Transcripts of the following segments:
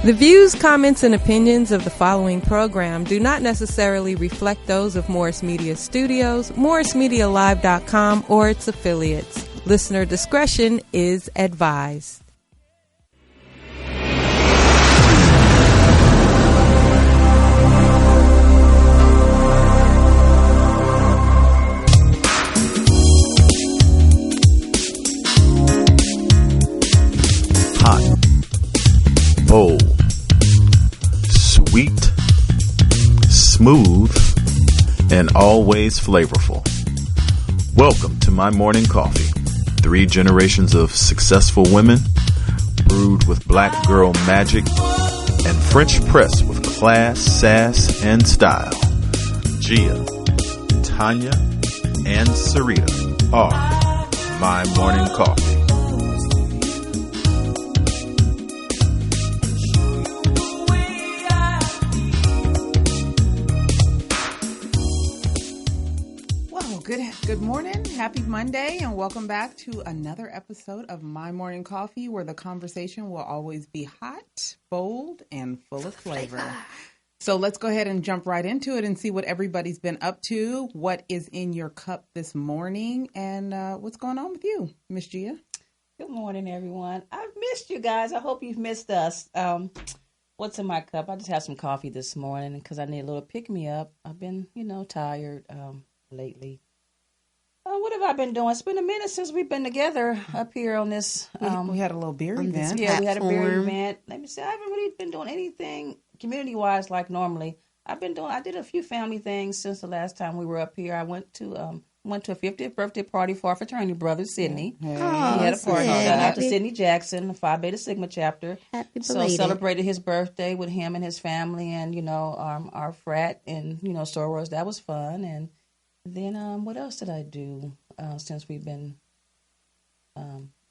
The views, comments, and opinions of the following program do not necessarily reflect those of Morris Media Studios, MorrisMediaLive.com, or its affiliates. Listener discretion is advised. Hot, bold, sweet, smooth, and always flavorful. Welcome to my morning coffee. 3 generations of successful women, brewed with black girl magic and French press with class, sass, and style. Gia, Tonya, and Syreeta are my morning coffee. Good morning, happy Monday, and welcome back to another episode of My Morning Coffee, where the conversation will always be hot, bold, and full of flavor. So let's go ahead and jump right into it and see what everybody's been up to, what is in your cup this morning, and what's going on with you, Miss Gia. Good morning, everyone. I've missed you guys. I hope you've missed us. What's in my cup? I just had some coffee this morning because I need a little pick-me-up. I've been, tired lately. What have I been doing? It's been a minute since we've been together up here on this. We had a little beer event. Yeah, we had a beer event. Let me see. I haven't really been doing anything community-wise like normally. I did a few family things since the last time we were up here. I went to a 50th birthday party for our fraternity brother, Sydney. Hey. He had a party. Shout out to Sydney Jackson, the Phi Beta Sigma chapter. Happy So belated. celebrated his birthday with him and his family and, our frat and, sorors. That was fun. And then what else did I do since we've been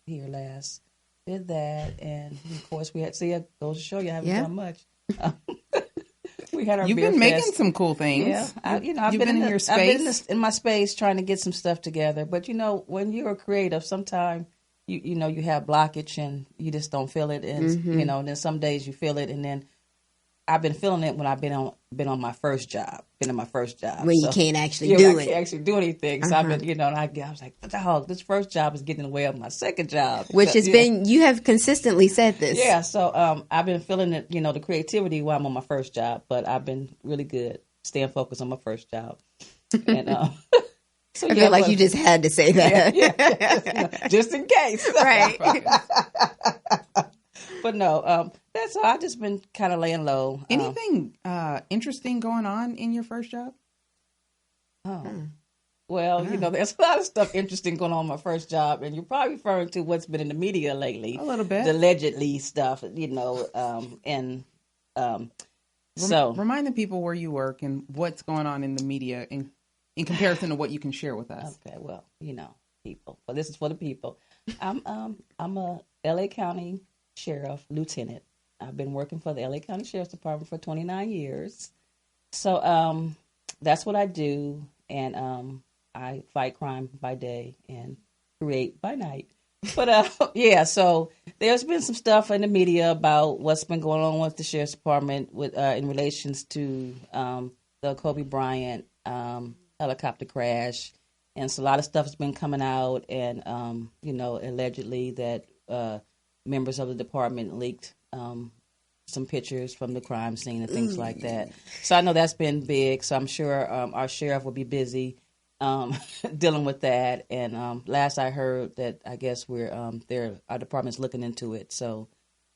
here last? Did that, and of course we had. See, it goes to show you I haven't done much. We had our. You've beer been making fest. some cool things. Yeah, I've you've been in your space. I've been in my space trying to get some stuff together. But when you're a creative, sometimes you have blockage and you just don't feel it, and and then some days you feel it, and then I've been feeling it when I've been on my first job. Been in my first job when you can't actually do it. I can't actually do anything. So I've been, and I was like, dog, this first job is getting in the way of my second job. Which has been, you have consistently said this. Yeah, so I've been feeling it, the creativity while I'm on my first job, but I've been really good staying focused on my first job. And so I feel like you just had to say that. Yeah, just in case. Right. But no, that's all. I've just been kind of laying low. Anything interesting going on in your first job? Well, there's a lot of stuff interesting going on in my first job, and you're probably referring to what's been in the media lately. A little bit. The allegedly stuff, so. Remind the people where you work and what's going on in the media in comparison to what you can share with us. Okay, well, people. Well, this is for the people. I'm a L.A. County Sheriff Lieutenant. I've been working for the L.A. County Sheriff's Department for 29 years. So that's what I do, and I fight crime by day and create by night. But so there's been some stuff in the media about what's been going on with the Sheriff's Department with in relations to the Kobe Bryant helicopter crash, and so a lot of stuff's been coming out, and allegedly that members of the department leaked some pictures from the crime scene and things like that. So I know that's been big. So I'm sure our sheriff will be busy dealing with that. And last I heard that I guess our department's looking into it. So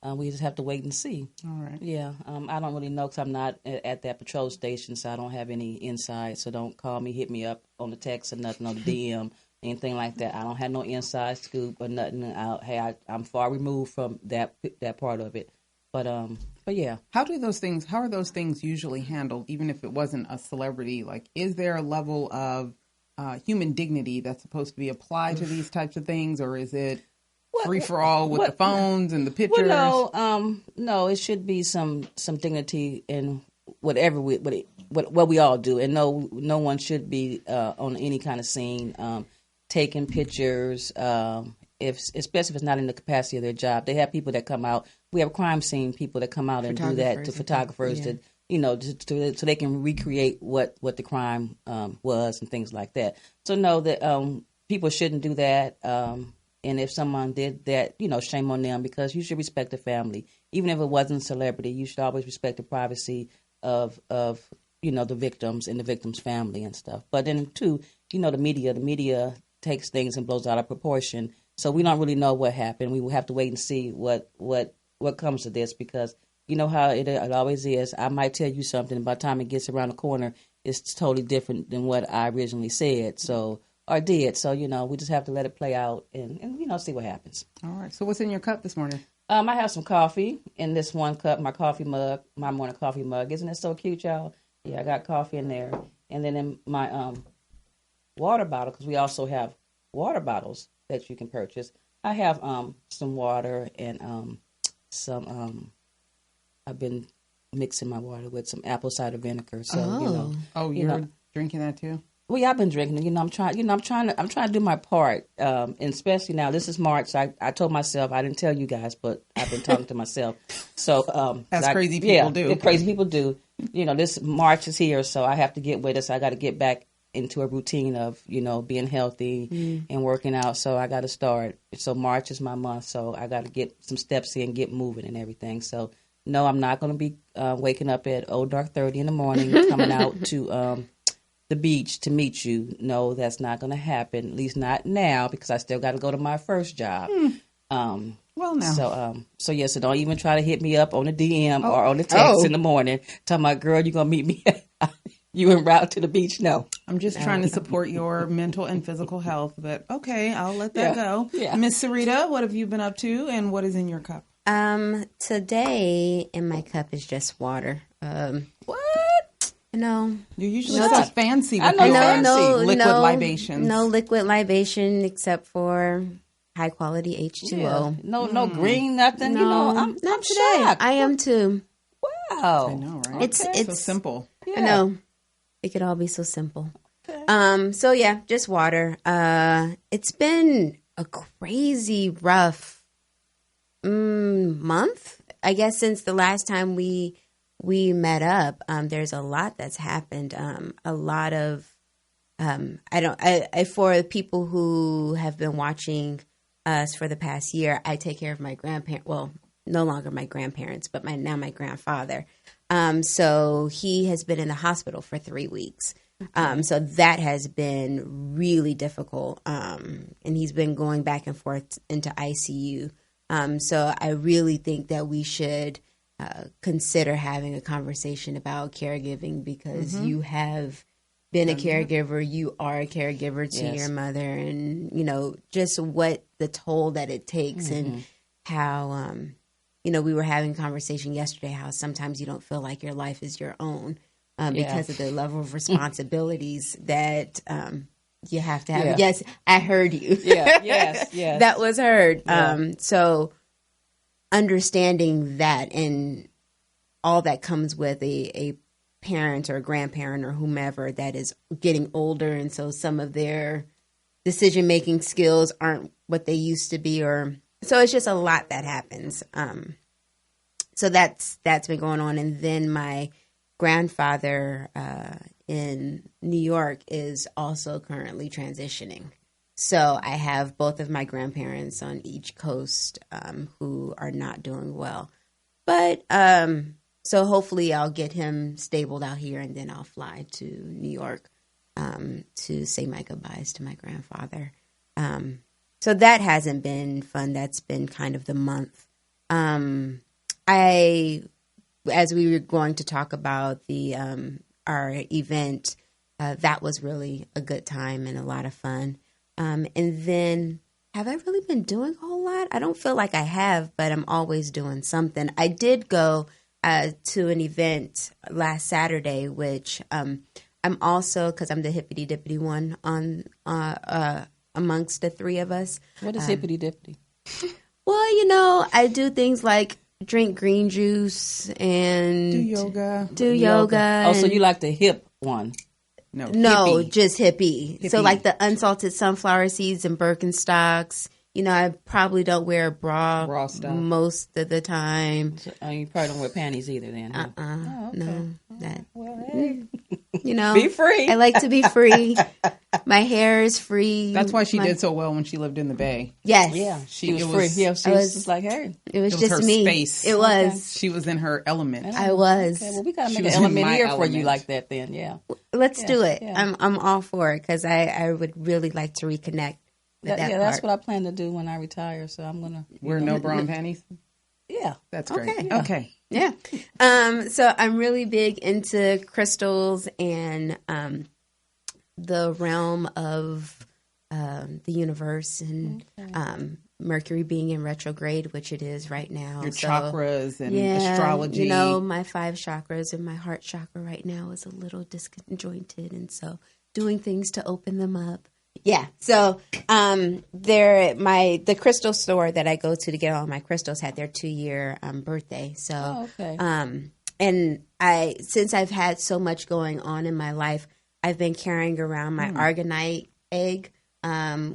we just have to wait and see. All right. Yeah. I don't really know because I'm not at that patrol station, so I don't have any insight. So don't call me, hit me up on the text or nothing, on the DM, anything like that. I don't have no inside scoop or nothing. I'm far removed from that part of it. But yeah. How are those things usually handled, even if it wasn't a celebrity? Like, is there a level of human dignity that's supposed to be applied to these types of things, or is it free for all with the phones and the pictures? Well, no, it should be some dignity in whatever what we all do, and no one should be on any kind of scene taking pictures, especially if it's not in the capacity of their job. They have people that come out. We have crime scene people that come out and do that to photographers that, so they can recreate what the crime was and things like that. So know that people shouldn't do that. And if someone did that, shame on them, because you should respect the family. Even if it wasn't a celebrity, you should always respect the privacy of the victims and the victim's family and stuff. But then too, the media takes things and blows out of proportion. So we don't really know what happened. We will have to wait and see what comes of this, because you know how it always is. I might tell you something, by the time it gets around the corner, it's totally different than what I originally said. Or did. So, we just have to let it play out and see what happens. All right. So what's in your cup this morning? I have some coffee in this one cup, my coffee mug, my morning coffee mug. Isn't it so cute, y'all? Yeah, I got coffee in there. And then in my water bottle, because we also have water bottles that you can purchase, I have some water and some, I've been mixing my water with some apple cider vinegar. So, you're drinking that too? Well, yeah, I've been drinking. I'm trying to do my part. And especially now, this is March. So I told myself, I didn't tell you guys, but I've been talking to myself. So as crazy people do. Crazy people do. This March is here, so I have to get with it. So I got to get back into a routine of being healthy and working out. So I got to start. So March is my month. So I got to get some steps in, get moving, and everything. So no, I'm not going to be waking up at dark 30 in the morning, coming out to the beach to meet you. No, that's not going to happen. At least not now, because I still got to go to my first job. Well, now. So don't even try to hit me up on the DM or on the text in the morning. Tell my girl, you going to meet me. You en route to the beach? No. I'm just trying to support your mental and physical health, but okay, I'll let that go. Yeah. Miss Syreeta, what have you been up to, and what is in your cup? Today in my cup is just water. What? No. You're usually so fancy with liquid libations. No liquid libation except for high quality H2O. Yeah. No green, nothing. No, I'm not today. shocked. I am too. Wow. I know, right? It's so simple. Yeah. I know. It could all be so simple. Okay. So yeah, just water. It's been a crazy rough month, I guess, since the last time we met up. There's a lot that's happened. A lot of for people who have been watching us for the past year, I take care of my grandparents. Well, no longer my grandparents, but my grandfather. So he has been in the hospital for 3 weeks. So that has been really difficult. And he's been going back and forth into ICU. So I really think that we should consider having a conversation about caregiving, because you have been a caregiver, you are a caregiver to your mother, and just what the toll that it takes, and how we were having a conversation yesterday how sometimes you don't feel like your life is your own because of the level of responsibilities that you have to have. Yes, I heard you. Yes. That was heard. So understanding that and all that comes with a parent or a grandparent or whomever that is getting older, and so some of their decision-making skills aren't what they used to be, so it's just a lot that happens. So that's been going on. And then my grandfather in New York is also currently transitioning. So I have both of my grandparents on each coast who are not doing well. But so hopefully I'll get him stabled out here, and then I'll fly to New York to say my goodbyes to my grandfather. So that hasn't been fun. That's been kind of the month. As we were going to talk about our event, that was really a good time and a lot of fun. And then, have I really been doing a whole lot? I don't feel like I have, but I'm always doing something. I did go to an event last Saturday, which I'm also, because I'm the hippity-dippity one on amongst the three of us. What is hippity-dippity? Well, I do things like drink green juice and do yoga. Oh, so you like the hip one? No, hippie. Just hippie. So like the unsalted sunflower seeds and Birkenstocks, I probably don't wear a Raw stuff. most of the time. So, you probably don't wear panties either then, huh? Oh, okay. No. That, well, hey. Be free. I like to be free. My hair is free. That's why she did so well when she lived in the Bay. Yes. Yeah. She was it free. was- Yeah, she was just like, hey. It was It was just her me. space. It was. She was in her element. I was. Okay, well, we got to She make was an in element my here for you element. like that then, yeah. Let's do it. Yeah. I'm all for it because I would really like to reconnect with that part. That's what I plan to do when I retire, so I'm going to... Wear no bra and panties? Yeah. That's great. Okay. Okay. Yeah. So I'm really big into crystals and the realm of the universe and Mercury being in retrograde, which it is right now. Your So, chakras and yeah, astrology. my 5 chakras and my heart chakra right now is a little disjointed, and so doing things to open them up. Yeah. So the crystal store that I go to get all my crystals had their 2-year birthday. So and since I've had so much going on in my life, I've been carrying around my argonite egg,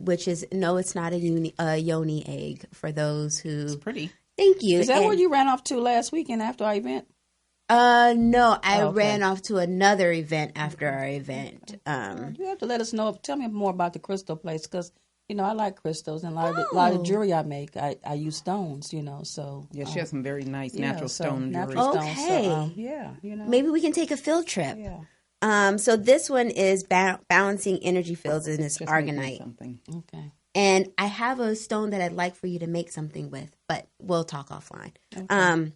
which is it's not a yoni egg for those who. It's pretty. Thank you. Is that where you ran off to last weekend after our event? No, I Okay. ran off to another event after our event. You have to let us know. Tell me more about the crystal place because, I like crystals and a lot of jewelry I make. I use stones, so. Yeah, she has some very nice natural stone jewelry. Natural stones. Okay. So, Maybe we can take a field trip. Yeah. So this one is balancing energy fields and it's Just make me argonite. something. Okay. And I have a stone that I'd like for you to make something with, but we'll talk offline. Okay.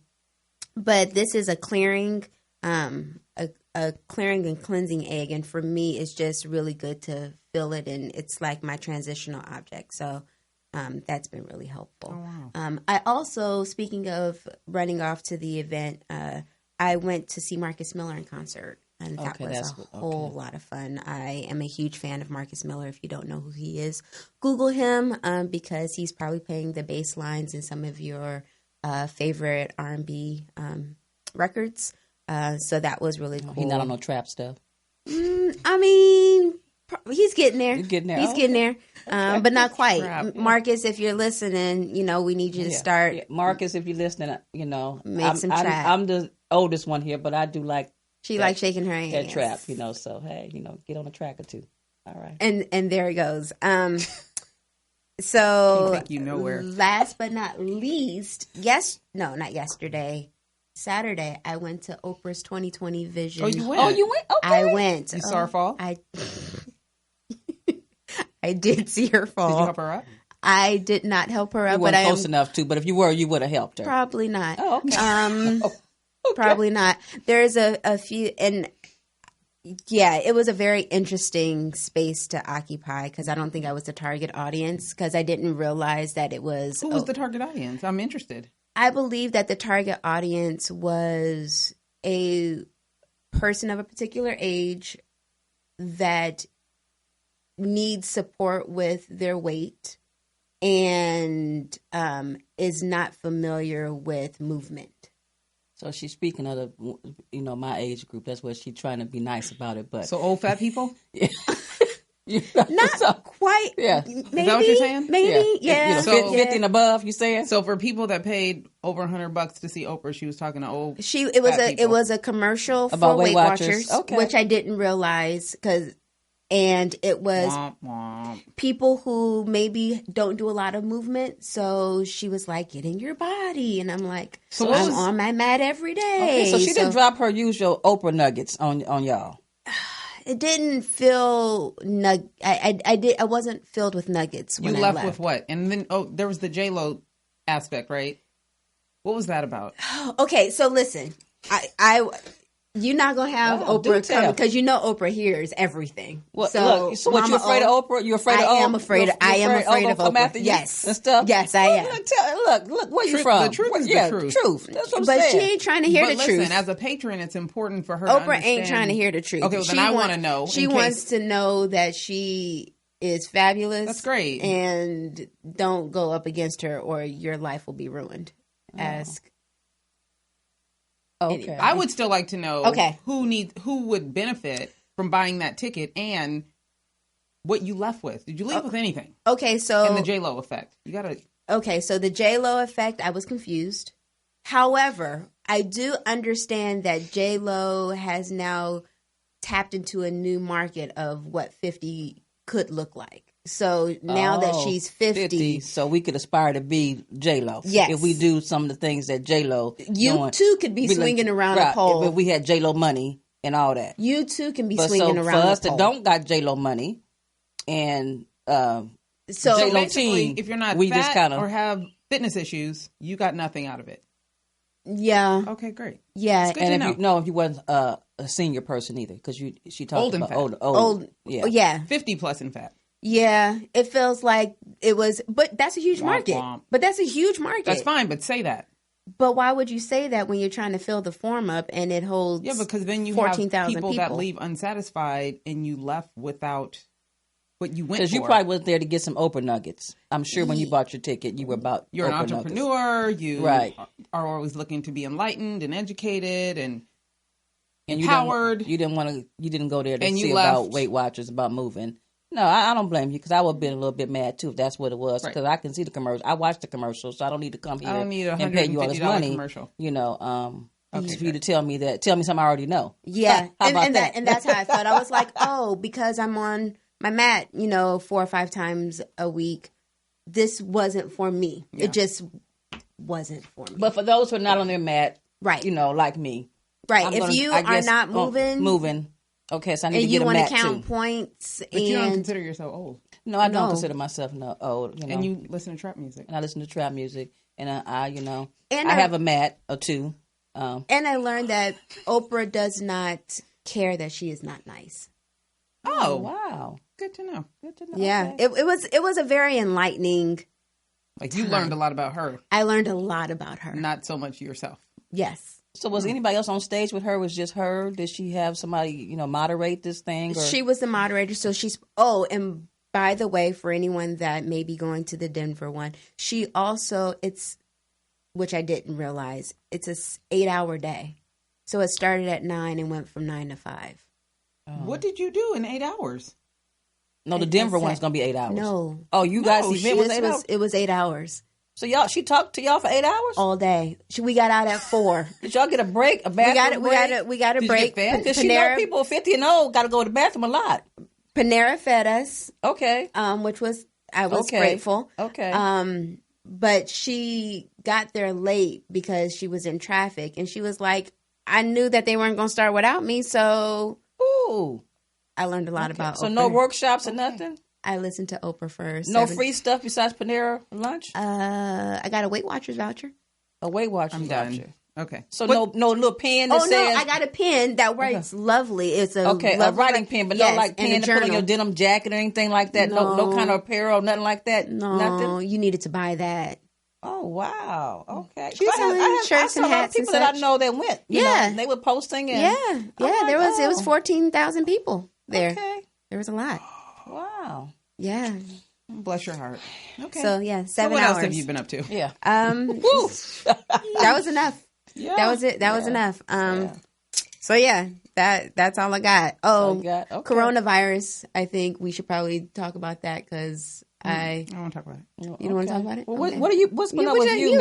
But this is a clearing, a clearing and cleansing egg, and for me, it's just really good to feel it, and it's like my transitional object. So that's been really helpful. Oh, wow. I also, speaking of running off to the event, I went to see Marcus Miller in concert. And that was a whole lot of fun. I am a huge fan of Marcus Miller. If you don't know who he is, Google him because he's probably playing the bass lines in some of your favorite R&B records. So that was really cool. He's not on no trap stuff. I mean, he's getting there. He's getting there. He's getting there, but not quite. Trap. Marcus, if you're listening, we need you to start. Yeah. Marcus, if you're listening, Make some trap. I'm the oldest one here, but I do like. She likes shaking her hands. That trap, so hey, get on a track or two. All right. And there it goes. So Can't take you nowhere. Last but not least, not yesterday, Saturday, I went to Oprah's 2020 Vision. Oh, you went? Oh, you went? Okay. I went. You saw her fall? I did see her fall. Did you help her up? I did not help her up, You but weren't I am close enough to. But if you were, you would have helped her. probably not. Oh, okay. Probably not. There's a few, and yeah, it was a very interesting space to occupy because I don't think I was the target audience because I didn't realize that it was. Who was the target audience? I'm interested. I believe that the target audience was a person of a particular age that needs support with their weight and is not familiar with movement. So she's speaking of the, my age group. That's what she's trying to be nice about it. But So old fat people? Not quite. Yeah. Maybe, Is that what you're saying? Maybe. Yeah. So- 50 and above. You saying? So for people that paid over $100 to see Oprah, she was talking to old. It fat was people. a commercial About for Weight Weight Watchers. Watchers, Okay. which I didn't realize and it was Womp, womp. people who maybe don't do a lot of movement. So she was like, get in your body. And I'm like, So what I'm was- on my mat every day. Okay, so she didn't drop her usual Oprah nuggets on y'all. It didn't feel I wasn't filled with nuggets You when I left left with what? And then, there was the J-Lo aspect, right? What was that about? Okay, so listen, you're not gonna have Oh, do Oprah tell. come because Oprah hears everything. What, so, look, so what, you afraid of Oprah? You afraid of I am afraid. I am afraid of come Oprah. after you Yes, and stuff. Yes, I am. Look, where you Truth- from? the truth is the Yeah, truth. truth. That's what I'm But saying. she ain't trying to hear But the listen, truth. as a patron, it's important for her to Oprah understand. ain't trying to hear the truth. Okay, well, then I want to know. She in wants case- to know that she is fabulous. That's great. And don't go up against her, or your life will be ruined. Ask. Okay. I would still like to know Okay. who would benefit from buying that ticket, and what you left with. Did you leave with anything? Okay, so and the J-Lo effect. You gotta. Okay, so the J-Lo effect, I was confused. However, I do understand that J-Lo has now tapped into a new market of what 50 could look like. So now that she's 50, so we could aspire to be J-Lo. Yes. If we do some of the things that J-Lo doing, too could be swinging around a pole. If we had J-Lo money and all that. You too can be swinging around a pole. For us that don't got J-Lo money and so J-Lo team, if you're not we fat just kind of or have fitness issues, you got nothing out of it. Yeah. Okay, great. Yeah. And if you wasn't a senior person either, because she talked old and about fat. old. Yeah. Oh, yeah. 50 plus and fat. Yeah, it feels like it was, but that's a huge market. Womp. But that's a huge market. That's fine, but say that. But why would you say that when you're trying to fill the form up and it holds? Yeah, because then you 14,000 have people that leave unsatisfied and you left without what you went for. Because you probably was there to get some Oprah nuggets. I'm sure when you bought your ticket, you were about You're Oprah an entrepreneur. Nuggets. You are always looking to be enlightened and educated and empowered. You didn't go there to and see about Weight Watchers, about moving. No, I don't blame you because I would have been a little bit mad too if that's what it was. Because I can see the commercial. I watched the commercial, so I don't need to come here and pay you all this money. Commercial. You know, for you to tell me something I already know. Yeah, How about that? And that's how I felt. I was like, oh, because I'm on my mat, 4 or 5 times a week. This wasn't for me. Yeah. It just wasn't for me. But for those who are not on their mat, right? Like me, right? If you are not moving. Okay, so I need to get a mat too. And you want to count points. But you don't consider yourself old. No, I don't consider myself old. And you listen to trap music. And I listen to trap music. And I have a mat or two. And I learned that Oprah does not care that she is not nice. Oh, wow. Good to know. Yeah, okay. It was a very enlightening. Like you learned a lot about her. I learned a lot about her. Not so much yourself. Yes. So was anybody else on stage with her? Was just her? Did she have somebody, moderate this thing? Or? She was the moderator. So she's. Oh, and by the way, for anyone that may be going to the Denver one, she also which I didn't realize, it's a 8-hour day. So it started at 9 and went from 9 to 5. Oh. What did you do in 8 hours? No, the Denver one's gonna be 8 hours. No. Oh, you guys' event was 8 hours? It was 8 hours. So she talked to y'all for 8 hours? All day. We got out at 4. Did y'all get a break? A bathroom break? We got a break. Because people 50 and old got to go to the bathroom a lot. Panera fed us. Okay. Which I was grateful. Okay. But she got there late because she was in traffic, and she was like, I knew that they weren't going to start without me, so I learned a lot about Oprah. So no workshops or nothing? I listened to Oprah first. No free stuff besides Panera lunch? I got a Weight Watchers voucher. A Weight Watchers voucher. Done. Okay. So no little pen that says... Oh, no, I got a pen that writes lovely. It's a a writing pen, but no pen to put on your denim jacket or anything like that? No kind of apparel, nothing like that? No, nothing? You needed to buy that. Oh, wow. Okay. She's selling shirts and hats and people that I know that went. You know, they were posting. And, it was 14,000 people there. Okay. There was a lot. Wow. Yeah. Bless your heart. Okay. So 7 hours. What else have you been up to? Yeah. That was enough. Yeah. That was it. That was enough. So that's all I got. Oh, okay. Coronavirus. I think we should probably talk about that because I don't want to talk about it. You don't want to talk about it? Well, what's going on with you,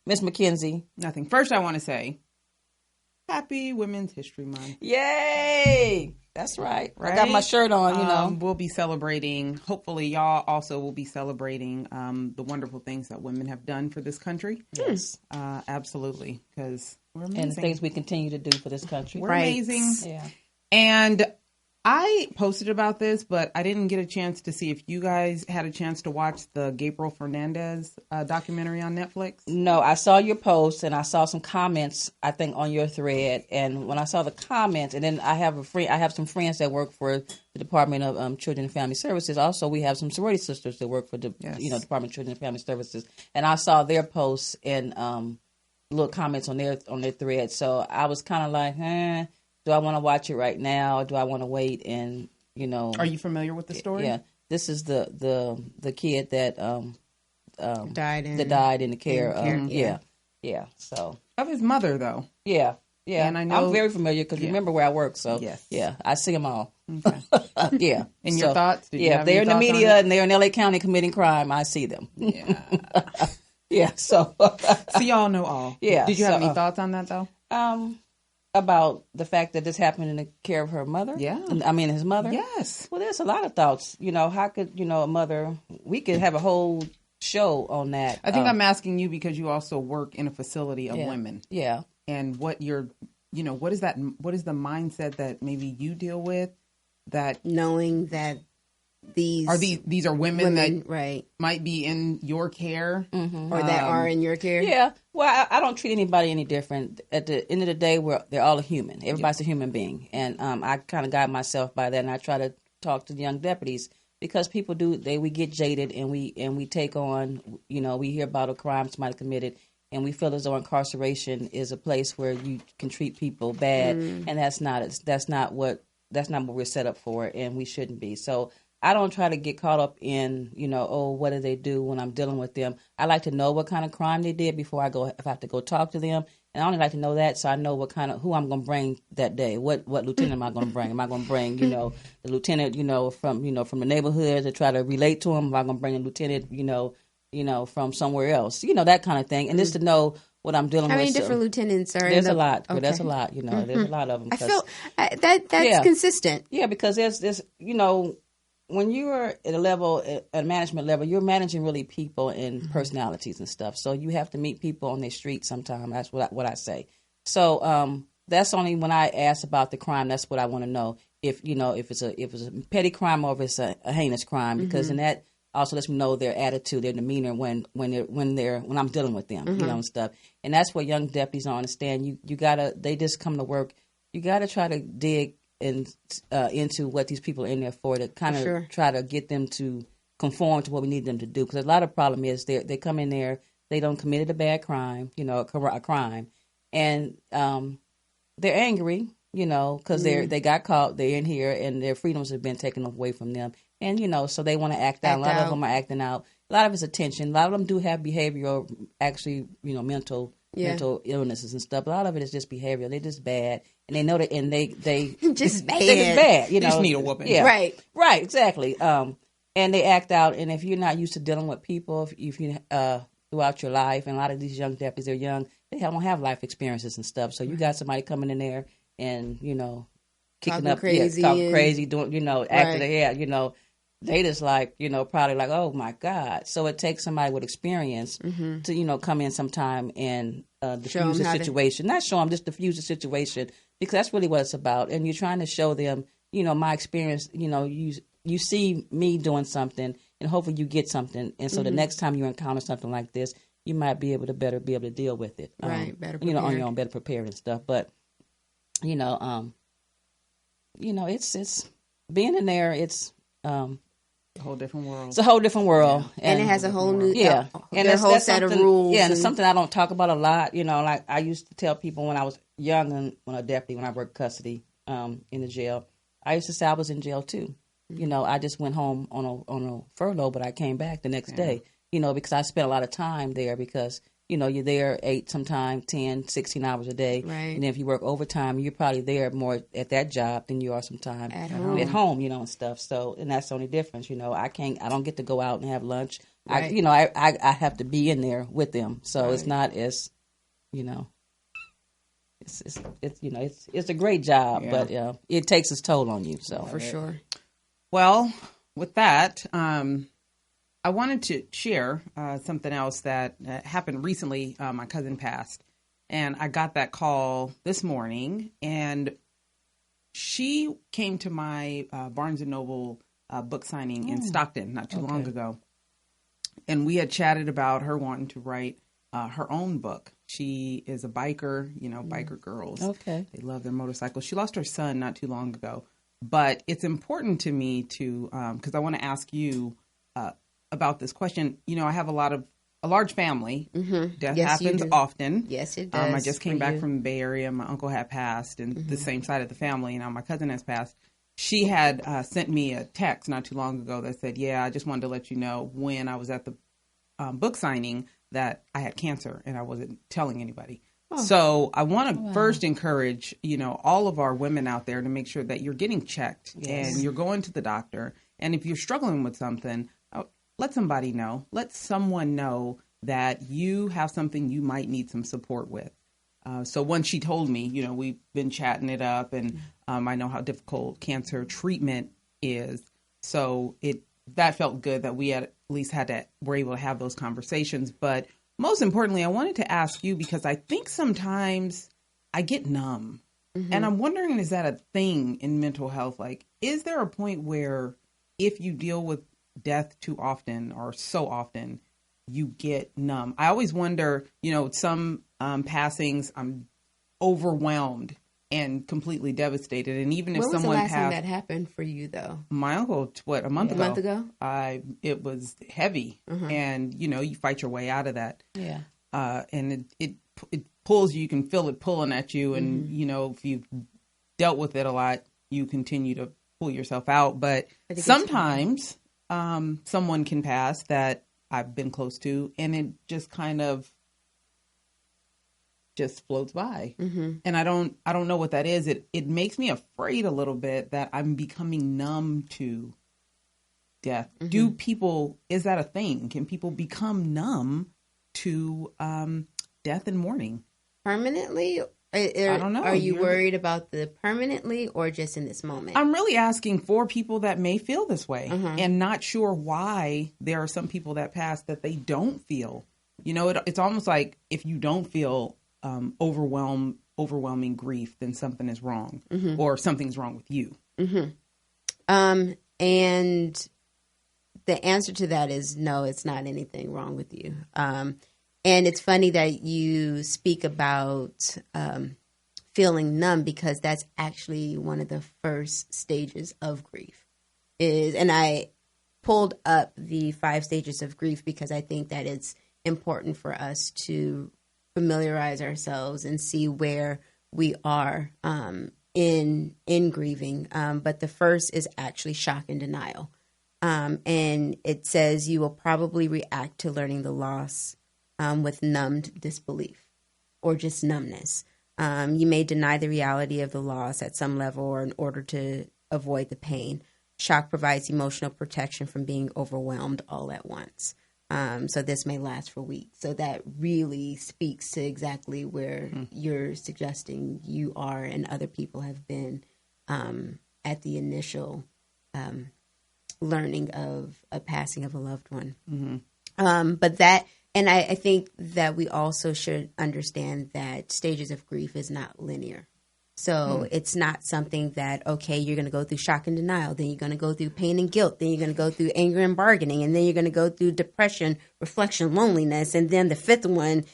Miss McKenzie? Nothing. First, I want to say Happy Women's History Month. Yay! That's right. I got my shirt on, We'll be celebrating, hopefully y'all also will be celebrating the wonderful things that women have done for this country. Yes. Absolutely. Because we're amazing. And the things we continue to do for this country. We're amazing. Yeah. And I posted about this, but I didn't get a chance to see if you guys had a chance to watch the Gabriel Fernandez documentary on Netflix. No, I saw your post and I saw some comments, I think, on your thread. And when I saw the comments, and then I have some friends that work for the Department of Children and Family Services. Also, we have some sorority sisters that work for the Department of Children and Family Services. And I saw their posts and little comments on their thread. So I was kind of like, do I want to watch it right now? Or do I want to wait and, Are you familiar with the story? Yeah. This is the kid that died in the care of. Yeah. So. Of his mother, though. Yeah. And I know, I'm very familiar because remember where I work. So, I see them all. Okay. Yeah. And your thoughts? If they're in the media and they're in LA County committing crime, I see them. Yeah. Yeah. So y'all know all. Yeah. Did you have any thoughts on that though? About the fact that this happened in the care of her mother? Yeah. I mean, his mother? Yes. Well, there's a lot of thoughts. How could, a mother, we could have a whole show on that. I think I'm asking you because you also work in a facility of yeah. women. Yeah. And what you're, what is the mindset that maybe you deal with that knowing that these are women that right. might be in your care or that are in your care. Yeah. Well, I don't treat anybody any different. At the end of the day, they're all a human. Everybody's a human being. And I kind of guide myself by that. And I try to talk to the young deputies because people we get jaded and we take on, we hear about a crime somebody committed and we feel as though incarceration is a place where you can treat people bad. And that's not what we're set up for, and we shouldn't be. So I don't try to get caught up in, what do they do when I'm dealing with them. I like to know what kind of crime they did before if I have to go talk to them. And I only like to know that so I know who I'm going to bring that day. What lieutenant am I going to bring? Am I going to bring, the lieutenant, from the neighborhood to try to relate to him? Am I going to bring a lieutenant, from somewhere else? That kind of thing. And just to know what I'm dealing with. How many different lieutenants are there's in a lot. Okay. There's a lot, there's a lot of them. I feel that's consistent. Yeah, because there's when you are at a management level, you're managing really people and personalities and stuff. So you have to meet people on their street sometime. That's what I say. So that's only when I ask about the crime. That's what I want to know. If it's a petty crime or if it's a heinous crime, because then that also lets me know their attitude, their demeanor when I'm dealing with them, and stuff. And that's what young deputies don't understand. They just come to work. You gotta try to dig into what these people are in there for to kind of try to get them to conform to what we need them to do. Because a lot of problem is they come in there, they don't committed a bad crime, a crime, and they're angry, because they got caught, they're in here, and their freedoms have been taken away from them, and so they want to act out. A lot of them are acting out. A lot of it's attention. A lot of them do have behavioral, actually, mental illnesses and stuff. A lot of it is just behavioral. They're just bad, and they know that, and they just bad. They're just bad. They just need a whooping. Yeah, right, exactly. And they act out. And if you're not used to dealing with people, if you throughout your life, and a lot of these young deputies, they're young, they don't have life experiences and stuff. So you got somebody coming in there and kicking up, talking crazy, doing, acting ahead, they just probably like, oh my God. So it takes somebody with experience to, come in sometime and diffuse the situation. Not show them, just diffuse the situation, because that's really what it's about. And you're trying to show them, my experience, you see me doing something and hopefully you get something. And so the next time you encounter something like this, you might be able to better deal with it. Better prepared. On your own, better prepared and stuff. But, it's being in there, it's a whole different world. It's a whole different world. Yeah. And it has a whole new and a whole set of rules. Yeah, and it's something I don't talk about a lot. Like I used to tell people when I was young and when I worked custody in the jail, I used to say I was in jail too. I just went home on a furlough, but I came back the next day, because I spent a lot of time there because, you're there 8, sometimes 10, 16 hours a day. Right. And then if you work overtime, you're probably there more at that job than you are sometimes at home, and stuff. So, and that's the only difference, I don't get to go out and have lunch. Right. I have to be in there with them. So it's not as, it's a great job, but it takes its toll on you. So for sure. Well, with that, I wanted to share something else that happened recently. My cousin passed, and I got that call this morning, and she came to my Barnes & Noble book signing in Stockton not too long ago, and we had chatted about her wanting to write her own book. She is a biker, biker girls. Okay. They love their motorcycles. She lost her son not too long ago. But it's important to me to, because I want to ask you about this question. I have a large family. Death happens often. Yes, it does. I just came back from the Bay Area. My uncle had passed, and the same side of the family. Now my cousin has passed. She had sent me a text not too long ago that said, "Yeah, I just wanted to let you know when I was at the book signing that I had cancer, and I wasn't telling anybody." So I want to first encourage, all of our women out there to make sure that you're getting checked and you're going to the doctor. And if you're struggling with something, let somebody know. Let someone know that you have something you might need some support with. So once she told me, we've been chatting it up, and I know how difficult cancer treatment is. So that felt good that we at least were able to have those conversations. But most importantly, I wanted to ask you, because I think sometimes I get numb. Mm-hmm. And I'm wondering, is that a thing in mental health? Like, is there a point where if you deal with death too often or so often, you get numb? I always wonder, some passings, I'm overwhelmed and completely devastated. And even if when was someone the last time passed, that happened for you, though? My uncle, a month ago? A month ago? It was heavy, and you fight your way out of that. Yeah. And it pulls you. You can feel it pulling at you, and if you've dealt with it a lot, you continue to pull yourself out. But sometimes someone can pass that I've been close to, and it just kind of just floats by. Mm-hmm. And I don't know what that is. It makes me afraid a little bit that I'm becoming numb to death. Mm-hmm. Is that a thing? Can people become numb to death and mourning? Permanently? I don't know. Are you worried about the permanently or just in this moment? I'm really asking for people that may feel this way, and not sure why there are some people that pass that they don't feel. It's almost like if you don't feel overwhelming grief, then something is wrong, or something's wrong with you. Mm-hmm. And the answer to that is no, it's not anything wrong with you. And it's funny that you speak about feeling numb, because that's actually one of the first stages of grief. And I pulled up the 5 stages of grief because I think that it's important for us to familiarize ourselves and see where we are in grieving. But the first is actually shock and denial. And it says you will probably react to learning the loss with numbed disbelief or just numbness. You may deny the reality of the loss at some level or in order to avoid the pain. Shock provides emotional protection from being overwhelmed all at once. So this may last for weeks. So that really speaks to exactly where you're suggesting you are and other people have been at the initial learning of a passing of a loved one. Mm-hmm. And I think that we also should understand that stages of grief is not linear. So it's not something that, okay, you're going to go through shock and denial, then you're going to go through pain and guilt, then you're going to go through anger and bargaining, and then you're going to go through depression, reflection, loneliness, and then the 5th one,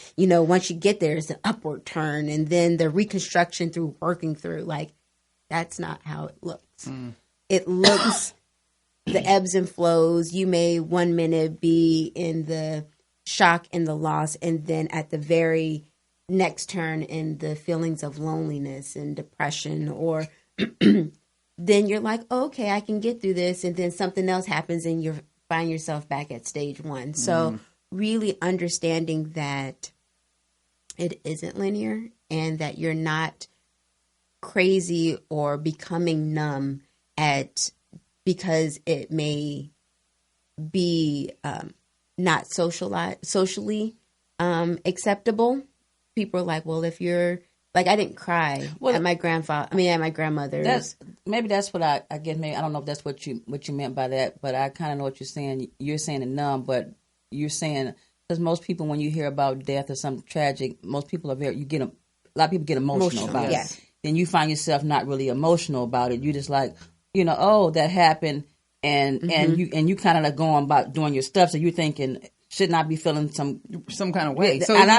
once you get there, it's an upward turn, and then the reconstruction through working through. Like, that's not how it looks. It looks, the ebbs and flows. You may 1 minute be in the shock and the loss, and then at the very next turn in the feelings of loneliness and depression, or then you're like, oh, okay, I can get through this, and then something else happens and you find yourself back at stage 1. So really understanding that it isn't linear and that you're not crazy or becoming numb because it may be not socially acceptable. People are like, well, if you're like, I didn't cry at my grandmother's. Maybe that's what I guess. Maybe I don't know if that's what you meant by that, but I kind of know what you're saying. You're saying it numb, but you're saying, because most people, when you hear about death or something tragic, most people are a lot of people get emotional about it. Then you find yourself not really emotional about it. You just like, oh, that happened, and you kind of like going about doing your stuff. So you're thinking, shouldn't I be feeling some kind of way? So, and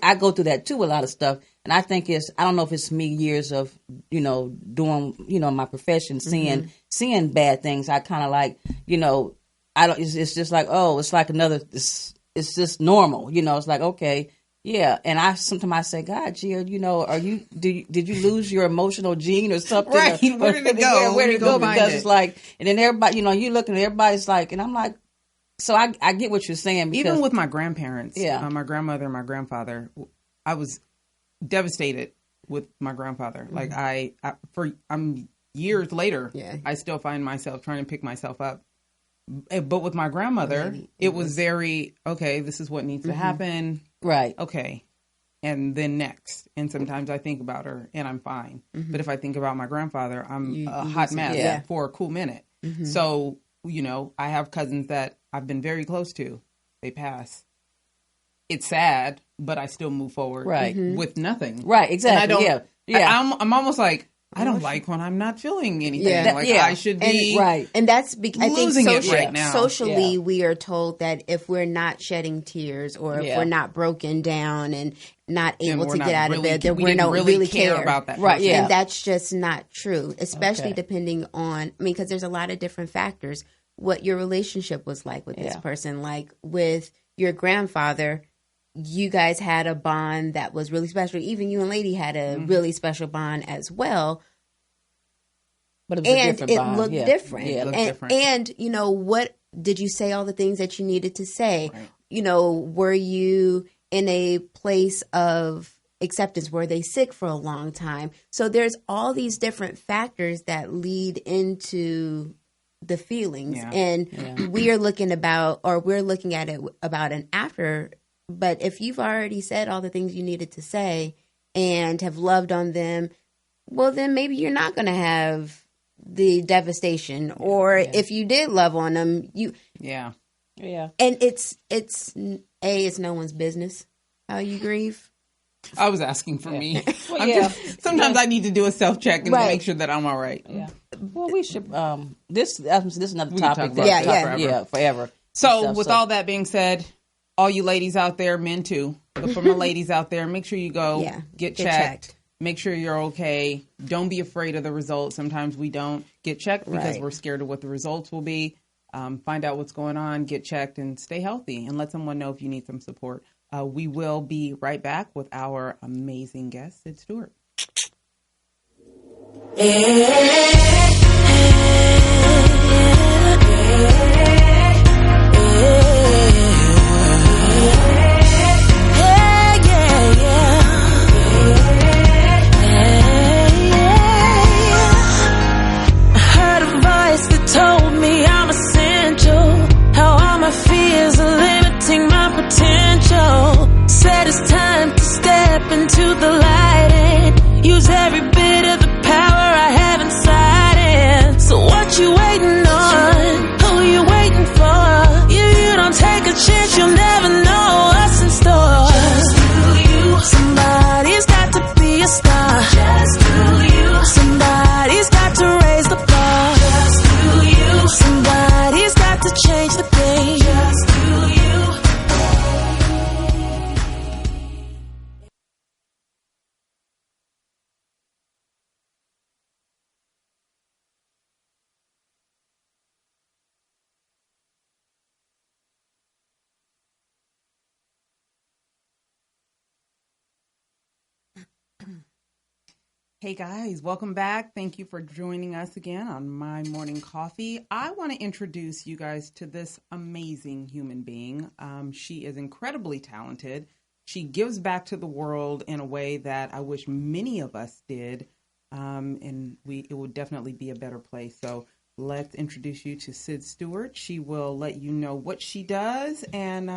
I go through that too, a lot of stuff. And I think I don't know if it's me years of, doing, my profession, seeing bad things. I kind of like, it's just like, oh, it's like it's just normal. It's like, okay, yeah. And sometimes I say, God, Gia, did you lose your emotional gene or something? Right. Where did it go? Where did it go? Because it's like, and then everybody, you look and everybody's like, and I'm like, so I get what you're saying. Because, even with my grandparents, my grandmother and my grandfather, I was devastated with my grandfather. Like I'm years later, I still find myself trying to pick myself up. But with my grandmother, it was very, okay, this is what needs to happen. Right. Okay. And then next. And sometimes I think about her and I'm fine. But if I think about my grandfather, I'm a hot mess for a cool minute. So, you know, I have cousins that I've been very close to. They pass. It's sad, but I still move forward with nothing. Right, exactly. And I don't, I'm almost like, I don't like when I'm not feeling anything. I should be. And that's, I think right now. Socially, we are told that if we're not shedding tears or if we're not broken down and not able to get out of bed, then we don't really care about that. Right. Yeah. And that's just not true, especially depending on, I mean, because there's a lot of different factors. What your relationship was like with this person, like with your grandfather, you guys had a bond that was really special. Even you and Lady had a really special bond as well. But it was a different bond. Looked different. Yeah, it looked different. And, you know, what did you say all the things that you needed to say? Right. You know, were you in a place of acceptance? Were they sick for a long time? So there's all these different factors that lead into the feelings. Yeah. And we're looking at it about an after. But if you've already said all the things you needed to say and have loved on them, well, then maybe you're not going to have the devastation. Or if you did love on them, And it's no one's business how you grieve. I was asking for me. Well, sometimes I need to do a self-check and make sure that I'm all right. Yeah. Well, we should. This is another topic. Forever. So, with all that being said, all you ladies out there, men too, but for my ladies out there, make sure you go get checked. Make sure you're okay. Don't be afraid of the results. Sometimes we don't get checked because we're scared of what the results will be. Find out what's going on, get checked, and stay healthy. And let someone know if you need some support. We will be right back with our amazing guest, Syd Stewart. Told me I'm essential, how all my fears are limiting my potential. Said it's time to step into the light and use every bit of the power I have inside. And so what you waiting on? Who you waiting for? If you don't take a chance, you'll never know what's in store. Just do you. Somebody's got to be a star. Just do you. Somebody's got to raise the bar. Just do you. Somebody's got to change the game. Just do you. Hey guys, welcome back. Thank you for joining us again on My Morning Coffee. I want to introduce you guys to this amazing human being. She is incredibly talented. She gives back to the world in a way that I wish many of us did, and it would definitely be a better place. So let's introduce you to Syd Stewart. She will let you know what she does, and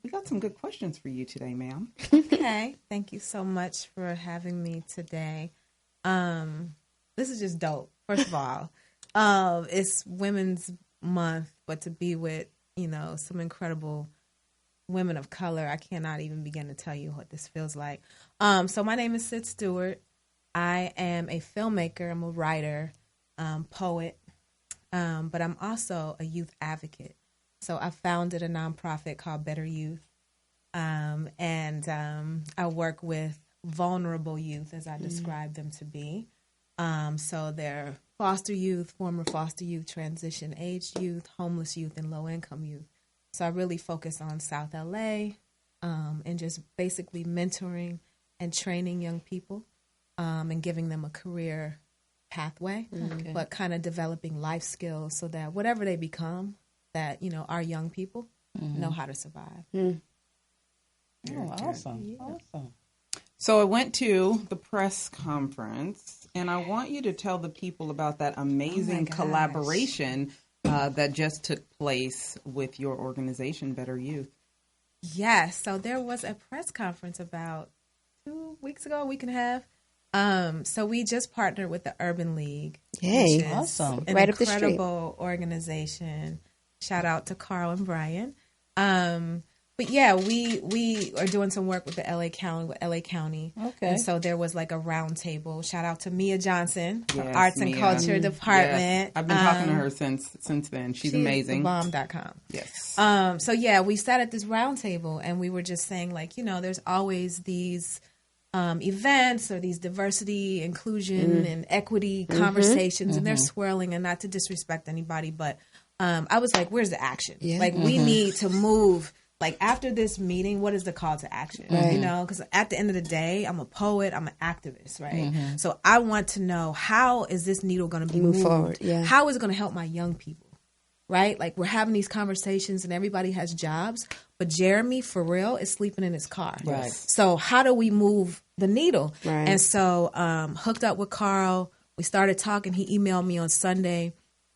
we got some good questions for you today, ma'am. Okay, thank you so much for having me today. This is just dope. First of all, it's Women's Month, but to be with, some incredible women of color, I cannot even begin to tell you what this feels like. So my name is Syd Stewart. I am a filmmaker. I'm a writer, poet, but I'm also a youth advocate. So I founded a nonprofit called Better Youth, and I work with vulnerable youth, as I describe them to be. So they're foster youth, former foster youth, transition-aged youth, homeless youth, and low-income youth. So I really focus on South LA and just basically mentoring and training young people and giving them a career pathway, but kind of developing life skills so that whatever they become, that, our young people know how to survive. Oh, awesome. Yeah. Awesome. So I went to the press conference, and I want you to tell the people about that amazing collaboration that just took place with your organization, Better Youth. Yes. So there was a press conference about 2 weeks ago, a week and a half. So we just partnered with the Urban League. Yay. Awesome. An Right up the street. incredible organization. Shout out to Carl and Brian. But yeah, we are doing some work with the LA County. Okay. And so there was like a round table. Shout out to Mia Johnson, Yes, Arts and Mia. Culture Department. Yes. I've been talking to her since then. She's amazing. Bomb.com. Yes. So yeah, we sat at this round table and we were just saying like, you know, there's always these events or these diversity, inclusion, and equity conversations, and they're swirling. And not to disrespect anybody, but I was like, where's the action? Yeah. Like, we need to move. Like, after this meeting, what is the call to action? Right. You know, because at the end of the day, I'm a poet, I'm an activist, right? So I want to know, how is this needle going to be moved forward? Yeah. How is it going to help my young people? Right? Like, we're having these conversations and everybody has jobs, but Jeremy, for real, is sleeping in his car. Right. So how do we move the needle? Right. And so hooked up with Carl. We started talking. He emailed me on Sunday.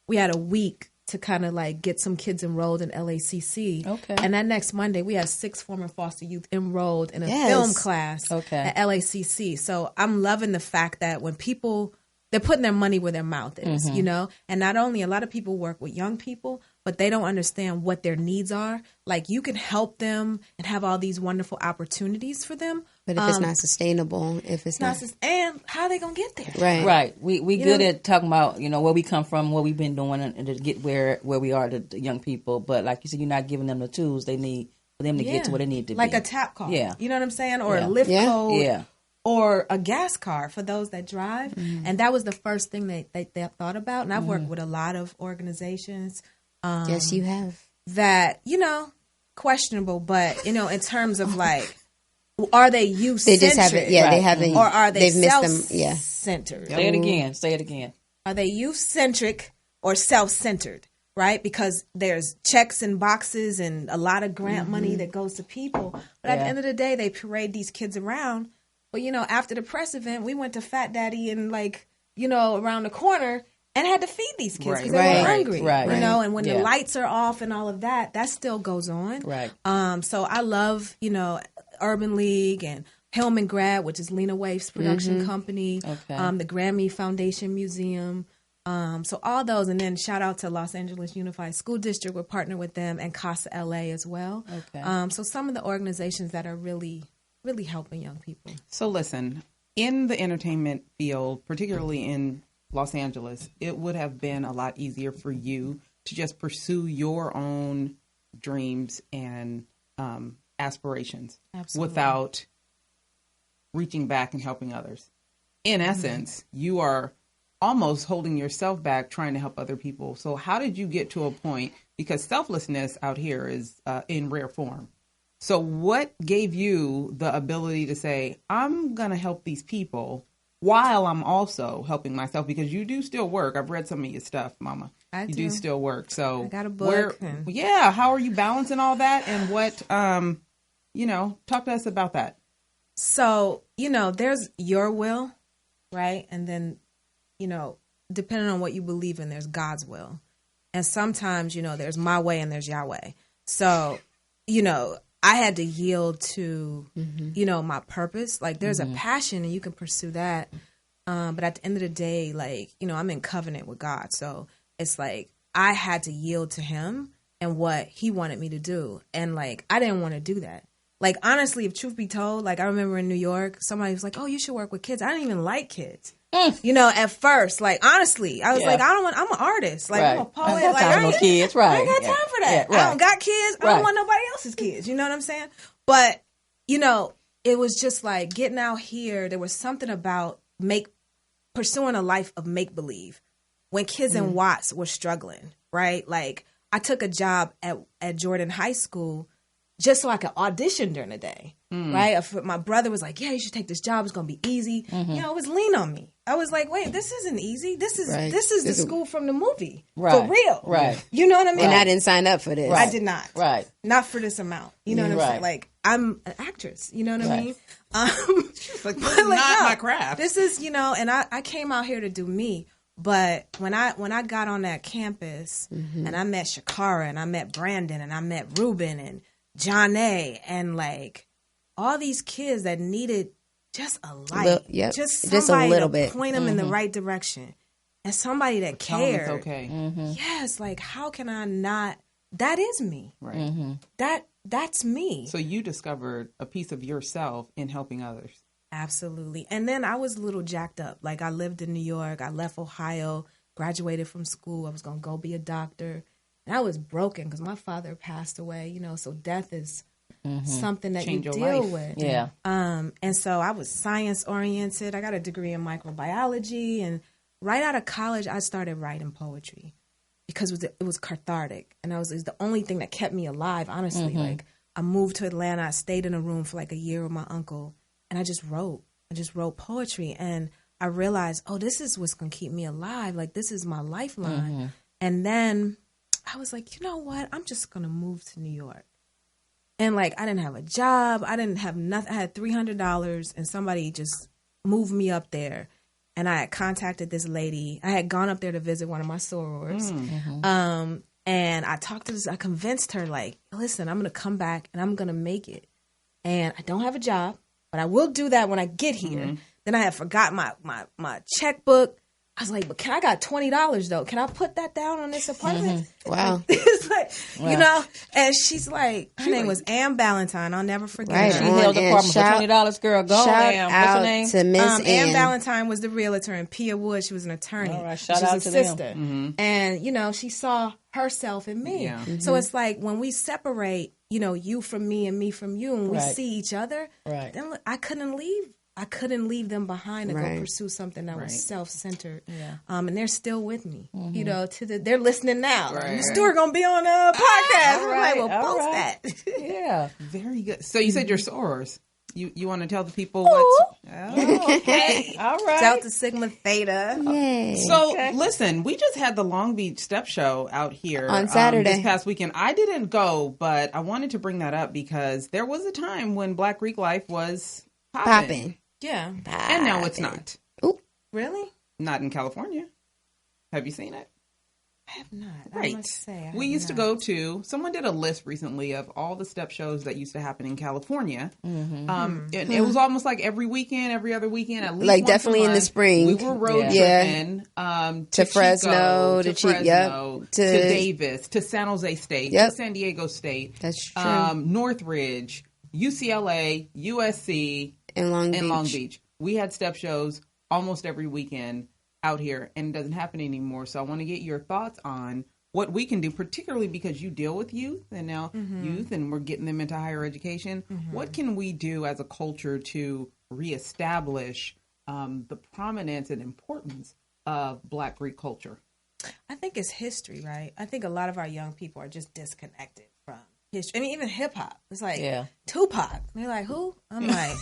We had a week to kind of like get some kids enrolled in LACC. Okay. And that next Monday, we had 6 former foster youth enrolled in a Yes. film class Okay. at LACC. So I'm loving the fact that when people, they're putting their money where their mouth is, you know? And not only, a lot of people work with young people, but they don't understand what their needs are. Like, you can help them and have all these wonderful opportunities for them. But if it's not sustainable, if it's not, And how are they going to get there? right. Right. We good at talking about, you know, where we come from, what we've been doing, and to get where we are to the young people. But like you said, you're not giving them the tools they need for them to get to where they need to like be. a tap card. Yeah. You know what I'm saying? Or Yeah. a lift Yeah. code. Yeah. Or a gas card for those that drive. And that was the first thing they thought about. And I've worked with a lot of organizations Yes, you have. that, you know, questionable, but, you know, in terms of like, are they youth They centered? just haven't. Yeah, they Right. haven't. Or are they They've missed them. Yeah. self-centered? Say it again. Say it again. Are they youth-centric or self-centered, right? Because there's checks and boxes and a lot of grant money that goes to people. But at the end of the day, they parade these kids around. But, you know, after the press event, we went to Fat Daddy and, like, you know, around the corner and had to feed these kids because they Right. were hungry. Right. You know, and when Yeah. the lights are off and all of that, that still goes on. Right. So I love, you know, Urban League and Hillman Grad, which is Lena Waif's production company, Okay. the Grammy Foundation Museum. So all those, and then shout out to Los Angeles Unified School District. We're partnered with them, and CASA LA as well. Okay. So some of the organizations that are really, really helping young people. So listen, in the entertainment field, particularly in Los Angeles, it would have been a lot easier for you to just pursue your own dreams and aspirations without reaching back and helping others. In essence, you are almost holding yourself back trying to help other people. So how did you get to a point, because selflessness out here is in rare form. So what gave you the ability to say, I'm going to help these people while I'm also helping myself? Because you do still work. I've read some of your stuff, Mama. I You do. do still work. So I got a book and- yeah. How are you balancing all that? And what, you know, talk to us about that. So, you know, there's your will, right? And then, you know, depending on what you believe in, there's God's will. And sometimes, you know, there's my way and there's Yahweh. So, you know, I had to yield to, you know, my purpose. Like, there's a passion and you can pursue that. But at the end of the day, like, you know, I'm in covenant with God. So it's like I had to yield to him and what he wanted me to do. And like, I didn't want to do that. Like, honestly, if truth be told, like, I remember in New York, somebody was like, oh, you should work with kids. I didn't even like kids. You know, at first, like, honestly, I was like, I'm an artist. Like, I'm a poet. I ain't got Like, time for no kids, right. I ain't got time for that. Yeah, right. I don't got kids. I don't want nobody else's kids. You know what I'm saying? But, you know, it was just like getting out here. There was something about pursuing a life of make-believe when kids in Watts were struggling, right? Like, I took a job at Jordan High School just so I could audition during the day, right? My brother was like, yeah, you should take this job. It's going to be easy. You know, it was lean on me. I was like, wait, this isn't easy. This is the school from the movie. Right. For real. Right. You know what I mean? And I didn't sign up for this. I did not. Right. Not for this amount. You know what I'm saying? Right. Like, I'm an actress, you know what I mean? Like, this is not my craft. This is, and I came out here to do me. But when I got on that campus and I met Shakara and I met Brandon and I met Ruben and John A. and like all these kids that needed just a light, just somebody a little to bit. point them in the right direction, and somebody that cared. It's okay. Yes, like how can I not? That is me. Right. That's me. So you discovered a piece of yourself in helping others. Absolutely. And then I was a little jacked up. Like I lived in New York. I left Ohio, graduated from school. I was going to go be a doctor. And I was broken because my father passed away, so death is something that Change you your deal life. with. Yeah. And so I was science oriented. I got a degree in microbiology. And right out of college, I started writing poetry because it was cathartic. And it was the only thing that kept me alive, honestly. Like I moved to Atlanta. I stayed in a room for like a year with my uncle. And I just wrote poetry, and I realized, this is what's going to keep me alive. Like, this is my lifeline. And then I was like, you know what? I'm just going to move to New York. And like, I didn't have a job. I didn't have nothing. I had $300 and somebody just moved me up there. And I had contacted this lady. I had gone up there to visit one of my sorors. And I talked to I convinced her like, listen, I'm going to come back and I'm going to make it. And I don't have a job. But I will do that when I get here. Then I had forgot my checkbook. I was like, but I got $20 though. Can I put that down on this apartment? Wow. It's like, and she's like, her name was Ann Ballantyne. I'll never forget Right. her. She held the apartment for $20, girl. Go on, Ann. What's her name? To Miss Ann Ballantyne was the realtor, and Pia Wood, she was an attorney. All right, shout she was out a to sister. them. And, she saw herself in me. Yeah. So it's like when we separate, you from me and me from you, and we Right. see each other, Right. then I couldn't leave them behind to Right. go pursue something that was self-centered. Yeah. And they're still with me. They're listening now. Right. Like, Stewart gonna be on a podcast. I'm like, all well, post right. that. Yeah. Very good. So you said your sorors. You want to tell the people what's... Oh, okay. All right. Delta Sigma Theta. Yay. So, listen, we just had the Long Beach Step Show out here On Saturday. this past weekend. I didn't go, but I wanted to bring that up because there was a time when Black Greek life was popping. Yeah. And now it's not. Really? Not in California. Have you seen it? I have not. Right. I must say. We used to go to, someone did a list recently of all the step shows that used to happen in California. And it was almost like every weekend, every other weekend, at least Like once a definitely in the month. spring. We were road Yeah. tripping To Fresno, Chico, to Fresno, to Davis, to San Jose State, Yep. to San Diego State. That's true. Northridge, UCLA, USC, in Long Beach. and Long Beach. We had step shows almost every weekend out here, and it doesn't happen anymore. So I want to get your thoughts on what we can do, particularly because you deal with youth and now youth, and we're getting them into higher education. What can we do as a culture to reestablish the prominence and importance of Black Greek culture? I think it's history, right? I think a lot of our young people are just disconnected from history. I mean, even hip hop. It's like Tupac. They're like, who? I'm like,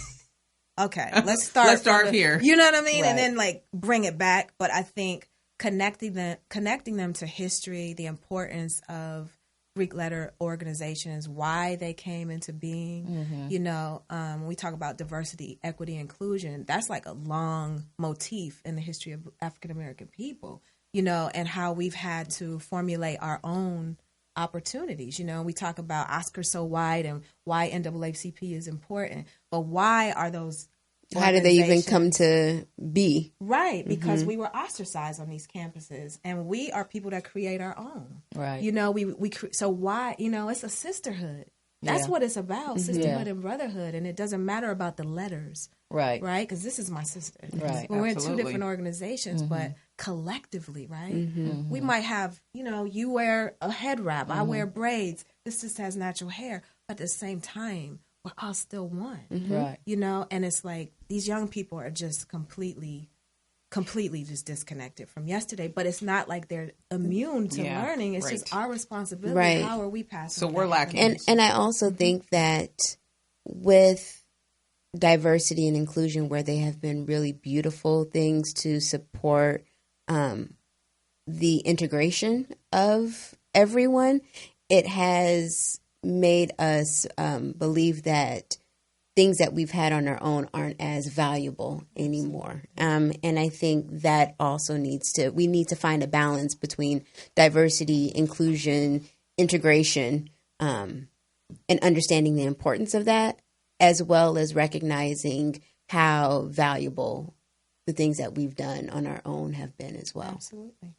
okay, let's start here. You know what I mean? Right. And then like bring it back. But I think connecting them to history, the importance of Greek letter organizations, why they came into being. When we talk about diversity, equity, inclusion, that's like a long motif in the history of African American people. And how we've had to formulate our own opportunities. We talk about Oscars so wide and why NAACP is important, but why are those? How did they even come to be? Right, because we were ostracized on these campuses, and we are people that create our own. Right. So why? It's a sisterhood. That's what it's about, sisterhood and brotherhood, and it doesn't matter about the letters. Right. Right? Because this is my sister. Right. We're in two Absolutely. different organizations, but collectively, right? We might have, you wear a head wrap, I wear braids, this just has natural hair, but at the same time, we're all still one. Right. And it's like these young people are just completely just disconnected from yesterday, but it's not like they're immune to learning. It's just our responsibility. Right. How are we passing? So we're lacking. And I also think that with diversity and inclusion, where they have been really beautiful things to support the integration of everyone, it has made us believe that things that we've had on our own aren't as valuable anymore. And I think that also we need to find a balance between diversity, inclusion, integration, and understanding the importance of that, as well as recognizing how valuable the things that we've done on our own have been as well. Absolutely.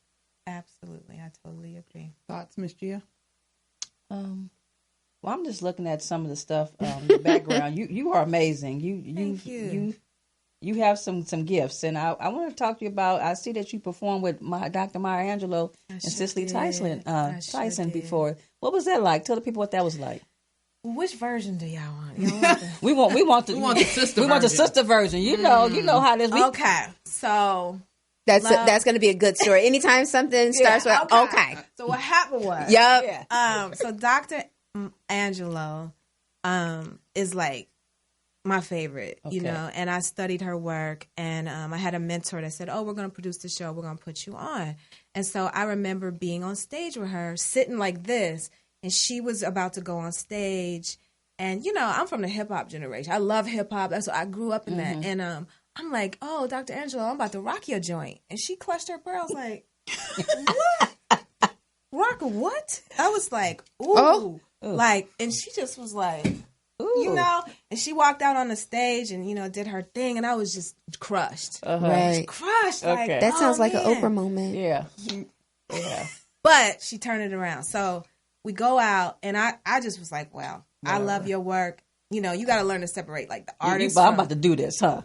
Absolutely. I totally agree. Thoughts, Miss Gia? Well, I'm just looking at some of the stuff in the background. You are amazing. Thank you. You have some gifts, and I want to talk to you about. I see that you performed with Dr. Maya Angelou and Cicely Tyson before. What was that like? Tell the people what that was like. Which version do y'all want? Y'all want the- We want the sister. We want the sister version. You know how this. Okay, so that's going to be a good story. Anytime something starts with okay. So what happened was, Yep. So Dr. Angelou, is like my favorite, you know, and I studied her work, and I had a mentor that said, "Oh, we're going to produce the show. We're going to put you on." And so I remember being on stage with her, sitting like this, and she was about to go on stage. And, you know, I'm from the hip hop generation. I love hip hop. That's what I grew up in that. And I'm like, "Oh, Dr. Angelou, I'm about to rock your joint." And she clutched her pearl. I was like, "What? Rock what?" I was like, "Ooh." Oh. Like, and she just was like, ooh. You know, and she walked out on the stage and, you know, did her thing, and I was just crushed. Right. Crushed. Like, that sounds like man. an Oprah moment. Yeah. But she turned it around. So we go out, and I just was like, wow, I love your work. You know, you got to learn to separate, like, the artist. I'm about to do this, huh?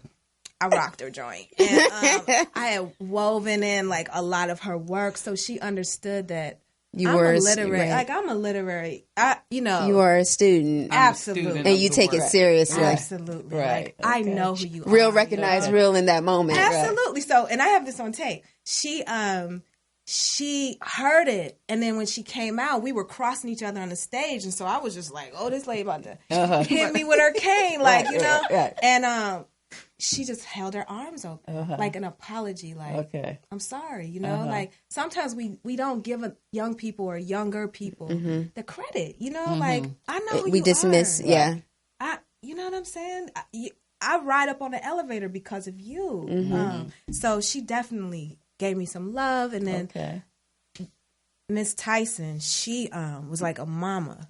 I rocked her joint. And I had woven in, like, a lot of her work, so she understood that I'm a literary. Right. Like, I'm a literary. You are a student. Absolutely. And you take it seriously. Absolutely. Right. Like, I know who you are. Real recognize real in that moment. Absolutely. Right. So, and I have this on tape. She heard it, and then when she came out, we were crossing each other on the stage, and so I was just like, "Oh, this lady about to hit me with her cane," like, you know. And she just held her arms open, like an apology, like, "I'm sorry," you know. Like, sometimes we don't give young people or younger people the credit, you know. Like, I know who we you dismiss, are. You know what I'm saying? I ride up on the elevator because of you. So she definitely gave me some love, and then Miss Tyson, she was like a mama.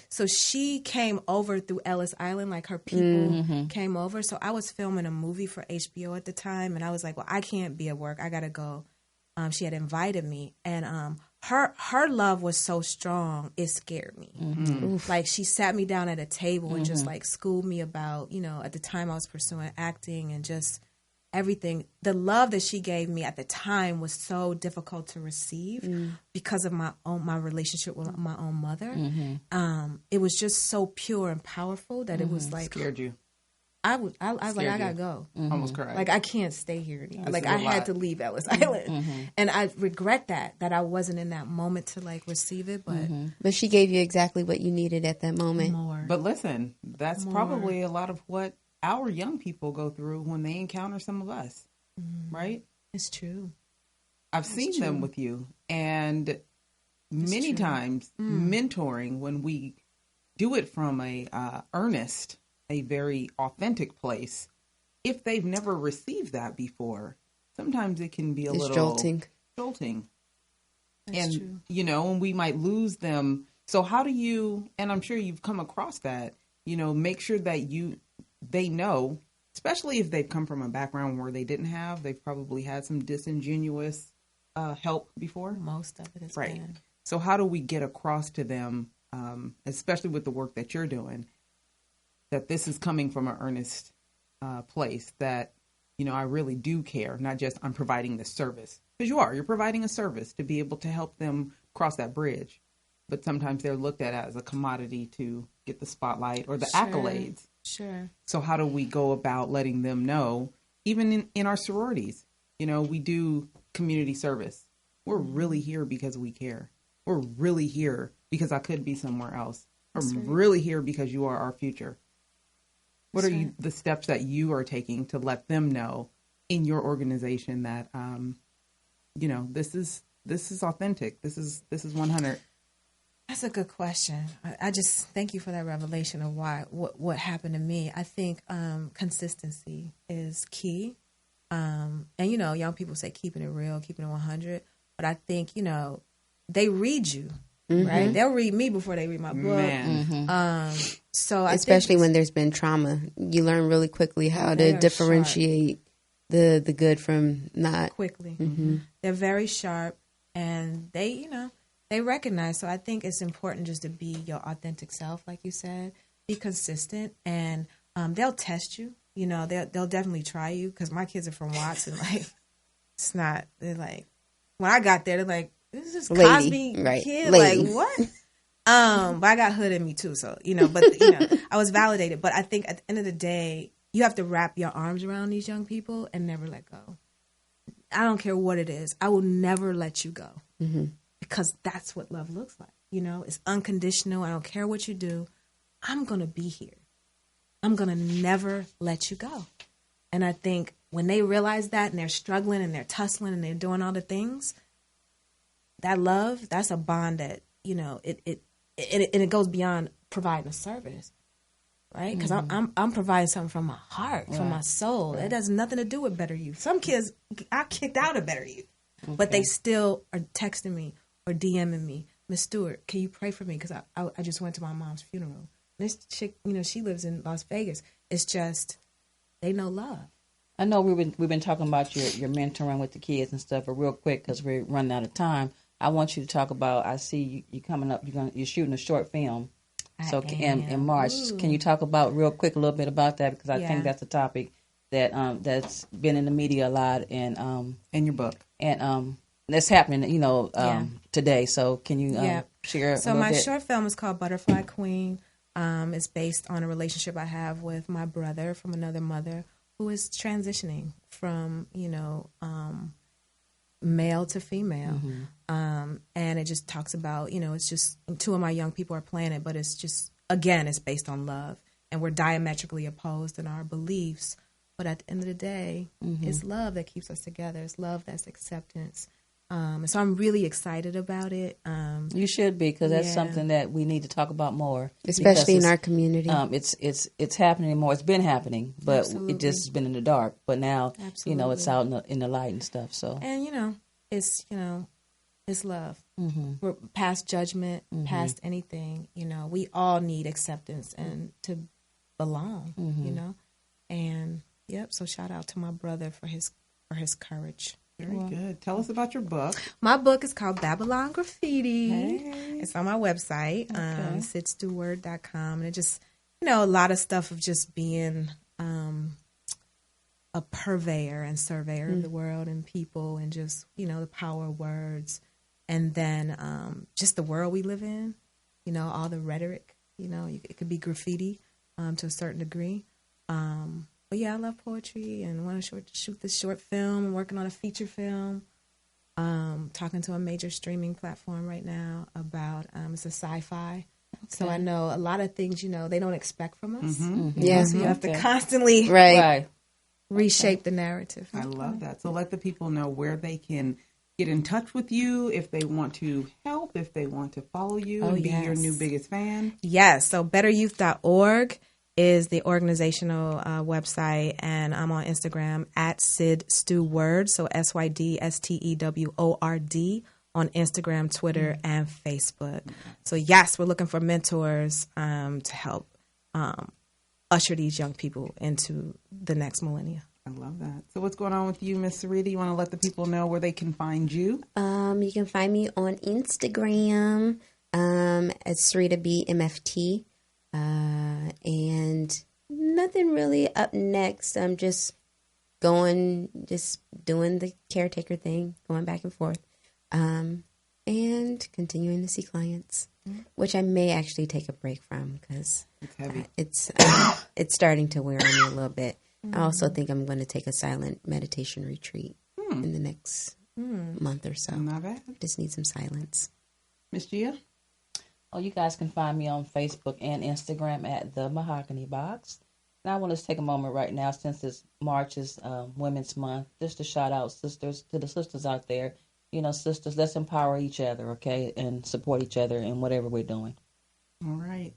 So she came over through Ellis Island, like her people came over. So I was filming a movie for HBO at the time, and I was like, well, I can't be at work. I gotta go. She had invited me, and her love was so strong, it scared me. Like, she sat me down at a table and just like schooled me about, you know, at the time I was pursuing acting and just everything. The love that she gave me at the time was so difficult to receive because of my relationship with my own mother. It was just so pure and powerful that it was like, scared you. I was like, I gotta go. Almost cried. Like, I can't stay here anymore. Like, I had to leave Ellis Island, and I regret that I wasn't in that moment to like receive it. But she gave you exactly what you needed at that moment. More. But listen, that's probably a lot of what our young people go through when they encounter some of us, right? It's true. I've seen them with you, and many times mentoring, when we do it from a earnest, a very authentic place, if they've never received that before, sometimes it can be a little jolting. That's and true. You know, and we might lose them. So how do you, and I'm sure you've come across that, you know, make sure that they know, especially if they've come from a background where they've probably had some disingenuous help before. Most of it is right. So how do we get across to them, especially with the work that you're doing, that this is coming from an earnest place, that, you know, I really do care, not just I'm providing this service. Because you're providing a service to be able to help them cross that bridge. But sometimes they're looked at as a commodity to get the spotlight or the accolades. Sure. So how do we go about letting them know, even in our sororities, you know, we do community service. We're really here because we care. We're really here because I could be somewhere else. I'm really here because you are our future. What are the steps that you are taking to let them know in your organization that, you know, this is authentic. This is 100. That's a good question. I just thank you for that revelation of what happened to me. I think consistency is key. And, young people say keeping it real, keeping it 100. But I think, they read you, right? They'll read me before they read my book. So especially when there's been trauma, you learn really quickly how to differentiate the good from not. Quickly. They're very sharp, and they recognize. So I think it's important just to be your authentic self, like you said. Be consistent, and they'll test you. They'll definitely try you, because my kids are from Watts, and it's not. They're like, when I got there, they're like, this is Cosby kid, lady. like what? But I got hood in me too, so but I was validated. But I think at the end of the day, you have to wrap your arms around these young people and never let go. I don't care what it is. I will never let you go, because that's what love looks like. It's unconditional. I don't care what you do. I'm gonna be here. I'm gonna never let you go. And I think when they realize that, and they're struggling and they're tussling and they're doing all the things, that love, that's a bond that it goes beyond providing a service, right? Because I'm providing something from my heart, from my soul. It has nothing to do with Better Youth. Some kids I kicked out of Better Youth, but they still are texting me or DMing me, Miss Stewart, can you pray for me? Because I just went to my mom's funeral. This chick, she lives in Las Vegas. It's just they know love. I know we've been talking about your mentoring with the kids and stuff, but real quick, because we're running out of time, I want you to talk about. I see you coming up. You're shooting a short film, in March. Ooh. Can you talk about real quick a little bit about that, because I think that's a topic that that's been in the media a lot, and in your book, and that's happening today. So can you share? So my short film is called Butterfly Queen. It's based on a relationship I have with my brother from another mother who is transitioning from male to female. And it just talks about, it's just two of my young people are playing it, but it's just, again, it's based on love, and we're diametrically opposed in our beliefs. But at the end of the day, it's love that keeps us together. It's love that's acceptance. And so I'm really excited about it. You should be, because that's something that we need to talk about more, especially in our community. It's happening more. It's been happening, but it just has been in the dark. But now, it's out in the light and stuff. So, and it's love. We're past judgment, past anything. We all need acceptance and to belong. And so shout out to my brother for his courage. Very good. Tell us about your book. My book is called Babylon Graffiti. Hey. It's on my website, SydStewart.com. And it just, a lot of stuff of just being a purveyor and surveyor of the world and people, and just, the power of words. And then just the world we live in, all the rhetoric, it could be graffiti to a certain degree. But I love poetry and want to shoot this short film. I'm working on a feature film. Talking to a major streaming platform right now about it's a sci-fi. Okay. So I know a lot of things, they don't expect from us. So you have to constantly reshape the narrative. I love that. So let the people know where they can get in touch with you, if they want to help, if they want to follow you and be your new biggest fan. Yes. So betteryouth.org is the organizational website, and I'm on Instagram at Syd Stewart, so SYDSTEWORD on Instagram, Twitter, and Facebook. So yes, we're looking for mentors to help usher these young people into the next millennia. I love that. So what's going on with you, Miss Syreeta? You want to let the people know where they can find you? You can find me on Instagram at Syreeta BMFT. And nothing really up next. I'm just doing the caretaker thing, going back and forth, and continuing to see clients, which I may actually take a break from, because it's heavy. It's starting to wear on me a little bit. I also think I'm going to take a silent meditation retreat in the next month or so. Not bad. Just need some silence. Miss Gia? Oh, you guys can find me on Facebook and Instagram at The Mahogany Box. And I want to take a moment right now, since this March is Women's Month, just to shout out to the sisters out there sisters, let's empower each other, okay, and support each other in whatever we're doing. All right.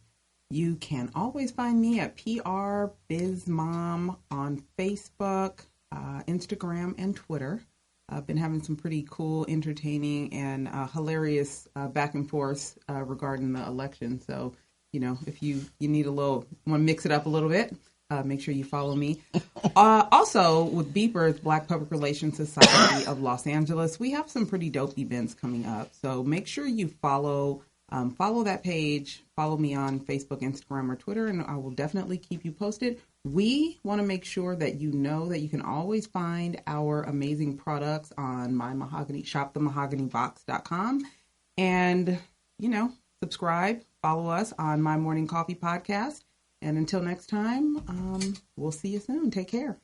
You can always find me at PR Biz Mom on Facebook, Instagram, and Twitter. I've been having some pretty cool, entertaining, and hilarious back and forth regarding the election. So, if you need want to mix it up a little bit, make sure you follow me. Also, with Beepers, Black Public Relations Society of Los Angeles, we have some pretty dope events coming up. So make sure you follow that page, follow me on Facebook, Instagram, or Twitter, and I will definitely keep you posted. We want to make sure that you know that you can always find our amazing products on shopthemahoganybox.com. And, subscribe, follow us on My Morning Coffee Podcast. And until next time, we'll see you soon. Take care.